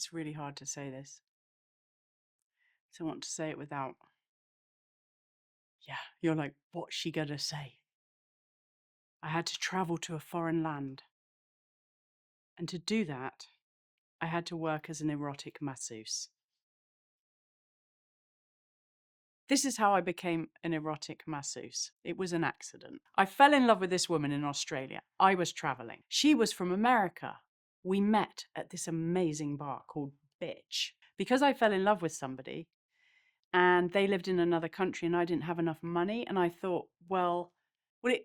It's really hard to say this. So I want to say it without, you're like, what's she gonna say? I had to travel to a foreign land. And to do that, I had to work as an erotic masseuse. This is how I became an erotic masseuse. It was an accident. I fell in love with this woman in Australia. I was traveling. She was from America. We met at this amazing bar called Bitch. Because I fell in love with somebody and they lived in another country and I didn't have enough money, and I thought,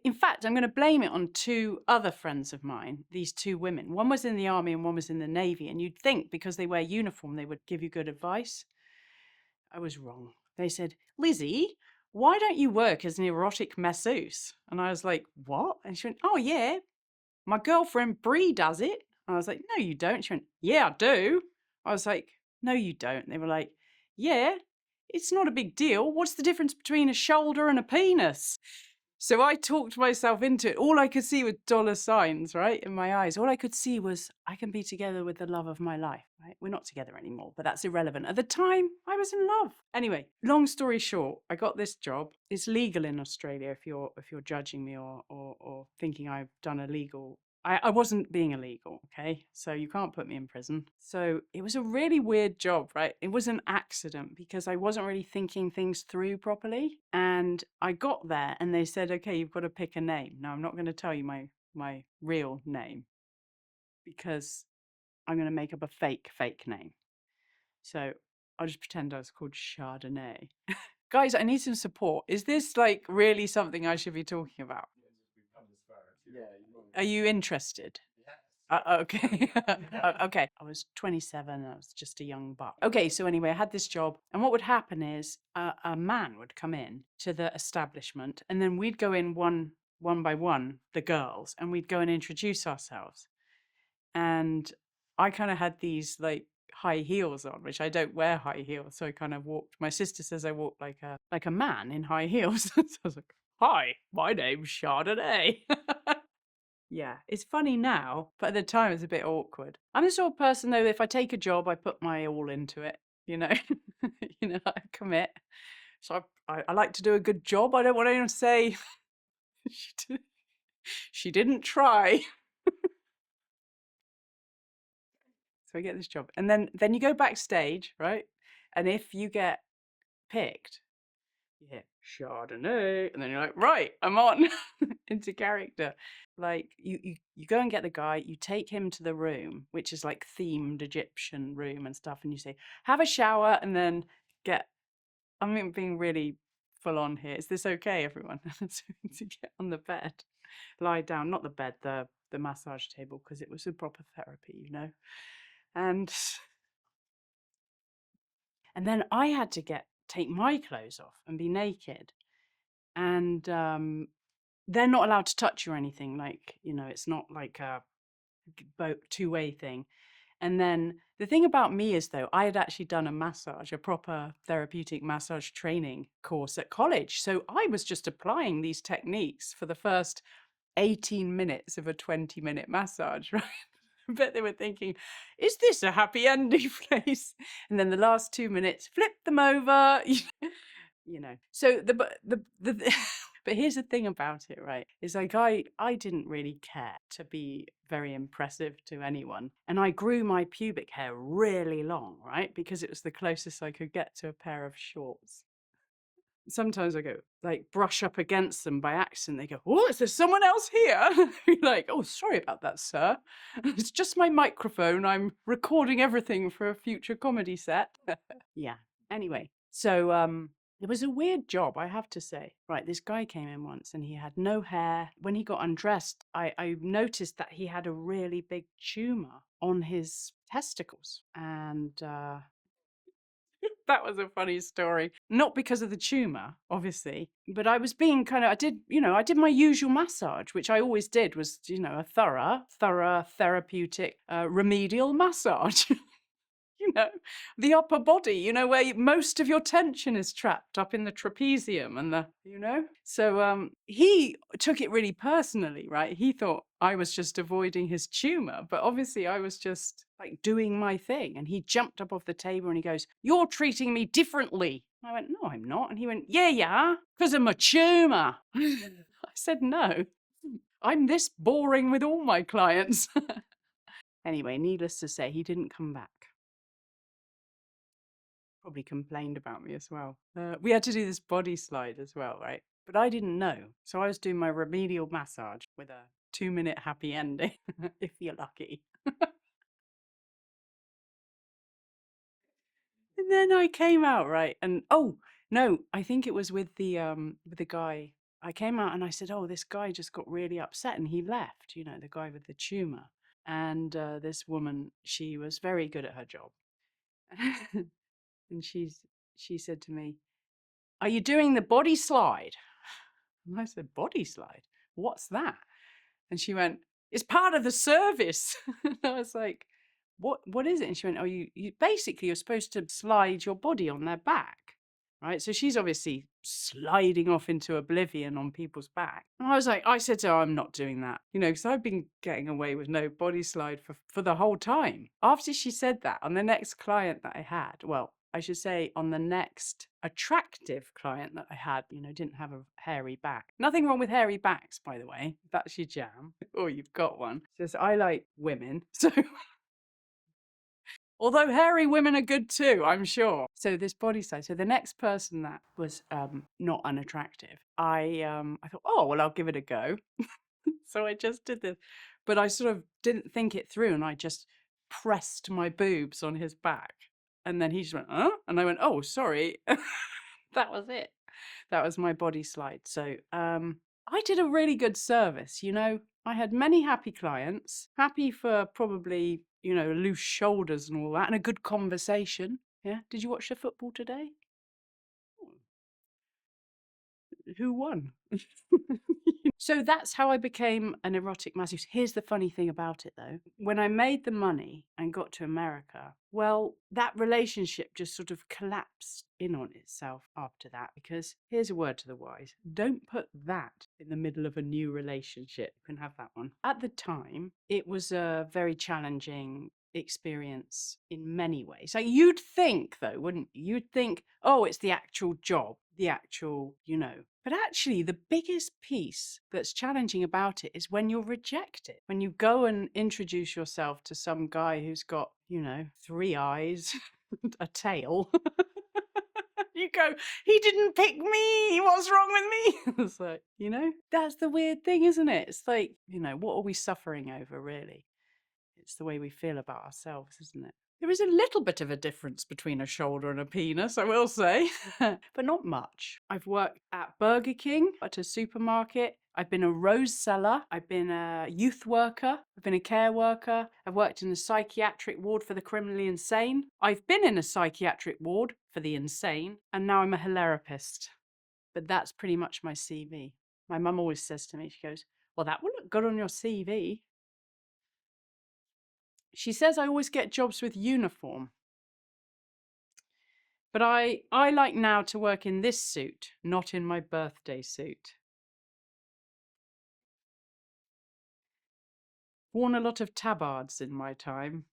in fact, I'm going to blame it on two other friends of mine, these two women. One was in the army and one was in the Navy, and you'd think because they wear uniform, they would give you good advice. I was wrong. They said, Lizzie, why don't you work as an erotic masseuse? And I was like, what? And she went, oh, yeah, my girlfriend Bree does it. And I was like, no, you don't. She went, yeah, I do. I was like, no, you don't. They were like, yeah, it's not a big deal. What's the difference between a shoulder and a penis? So I talked myself into it. All I could see was dollar signs, right, in my eyes. All I could see was I can be together with the love of my life, right? We're not together anymore, but that's irrelevant. At the time, I was in love. Anyway, long story short, I got this job. It's legal in Australia if you're judging me or thinking I've done illegal. I wasn't being illegal, okay? So you can't put me in prison. So it was a really weird job, right? It was an accident because I wasn't really thinking things through properly. And I got there and they said, okay, you've got to pick a name. Now, I'm not going to tell you my real name because I'm going to make up a fake name. So I'll just pretend I was called Chardonnay. Guys, I need some support. Is this like really something I should be talking about? Are you interested? Okay. Okay. I was 27. I was just a young buck. Okay. So anyway, I had this job, and what would happen is a man would come in to the establishment, and then we'd go in one by one, the girls, and we'd go and introduce ourselves. And I kind of had these like high heels on, which I don't wear high heels, so I kind of walked. My sister says I walked like a man in high heels. So I was like, "Hi, my name's Chardonnay." Yeah, it's funny now, but at the time it's a bit awkward. I'm the sort of person though, if I take a job, I put my all into it, you know, I commit. So I like to do a good job. I don't want anyone to say she didn't try. So I get this job, and then you go backstage, right? And if you get picked, you hit Chardonnay, and then you're like, right, I'm on into character. Like you go and get the guy, you take him to the room, which is like themed Egyptian room and stuff, and you say, have a shower, and then I'm being really full on here. Is this okay, everyone? To get on the bed, lie down, not the bed, the massage table, because it was a proper therapy, you know. And then I had to take my clothes off and be naked. And they're not allowed to touch you or anything. Like, it's not like a two-way thing. And then the thing about me is, though, I had actually done a proper therapeutic massage training course at college. So I was just applying these techniques for the first 18 minutes of a 20-minute massage, right? I bet they were thinking, is this a happy ending place? And then the last 2 minutes, flip them over. So but here's the thing about it, right? Is like I didn't really care to be very impressive to anyone. And I grew my pubic hair really long, right? Because it was the closest I could get to a pair of shorts. Sometimes I go like brush up against them by accident. They go, oh, is there someone else here? You're like, oh, sorry about that, sir. It's just my microphone. I'm recording everything for a future comedy set. Yeah. Anyway, so it was a weird job, I have to say. Right, this guy came in once and he had no hair. When he got undressed, I noticed that he had a really big tumor on his testicles. And that was a funny story. Not because of the tumor, obviously, but I was being I did my usual massage, which I always did, was, a thorough, therapeutic, remedial massage. know, the upper body, where most of your tension is trapped up in the trapezium and So he took it really personally, right? He thought I was just avoiding his tumor, but obviously I was just like doing my thing. And he jumped up off the table and he goes, "You're treating me differently." I went, "No, I'm not." And he went, "Yeah, you are, because of my tumor." I said, "No, I'm this boring with all my clients." Anyway, needless to say, he didn't come back. Probably complained about me as well. We had to do this body slide as well, right? But I didn't know. So I was doing my remedial massage with a 2-minute happy ending, if you're lucky. And then I came out, right? And oh, no, I think it was with the guy. I came out and I said, "Oh, this guy just got really upset and he left, the guy with the tumor." And this woman, she was very good at her job. And she said to me, "Are you doing the body slide?" And I said, "Body slide? What's that?" And she went, "It's part of the service." And I was like, what is it?" And she went, "Oh, you basically you're supposed to slide your body on their back." Right. So she's obviously sliding off into oblivion on people's back. And I said to her, "I'm not doing that, because I've been getting away with no body slide for the whole time." After she said that, on the next client that I had, well, I should say on the next attractive client that I had, didn't have a hairy back. Nothing wrong with hairy backs, by the way. If that's your jam, or you've got one. It's just I like women. So although hairy women are good too, I'm sure. So this body size. So the next person that was not unattractive, I thought, oh well, I'll give it a go. So I just did this, but I sort of didn't think it through, and I just pressed my boobs on his back, and then he just went, "Huh?" And I went, "Oh, sorry." That was it. That was my body slide. So I did a really good service. I had many happy clients, happy for probably, loose shoulders and all that, and a good conversation. Yeah. Did you watch the football today? Who won? So that's how I became an erotic masseuse. Here's the funny thing about it, though. When I made the money and got to America, well, that relationship just sort of collapsed in on itself after that, because here's a word to the wise: don't put that in the middle of a new relationship. You can have that one. At the time, it was a very challenging experience in many ways. Like, you'd think, though, wouldn't you? You'd think, oh, it's the actual job, the actual, But actually, the biggest piece that's challenging about it is when you're rejected. When you go and introduce yourself to some guy who's got, 3 eyes, a tail. You go, "He didn't pick me. What's wrong with me?" It's like, that's the weird thing, isn't it? It's like, what are we suffering over, really? It's the way we feel about ourselves, isn't it? There is a little bit of a difference between a shoulder and a penis, I will say, but not much. I've worked at Burger King, at a supermarket. I've been a rose seller. I've been a youth worker. I've been a care worker. I've worked in a psychiatric ward for the criminally insane. I've been in a psychiatric ward for the insane, and now I'm a hilarist. But that's pretty much my CV. My mum always says to me, she goes, "Well, that would look good on your CV." She says I always get jobs with uniform. But I like now to work in this suit, not in my birthday suit. Worn a lot of tabards in my time.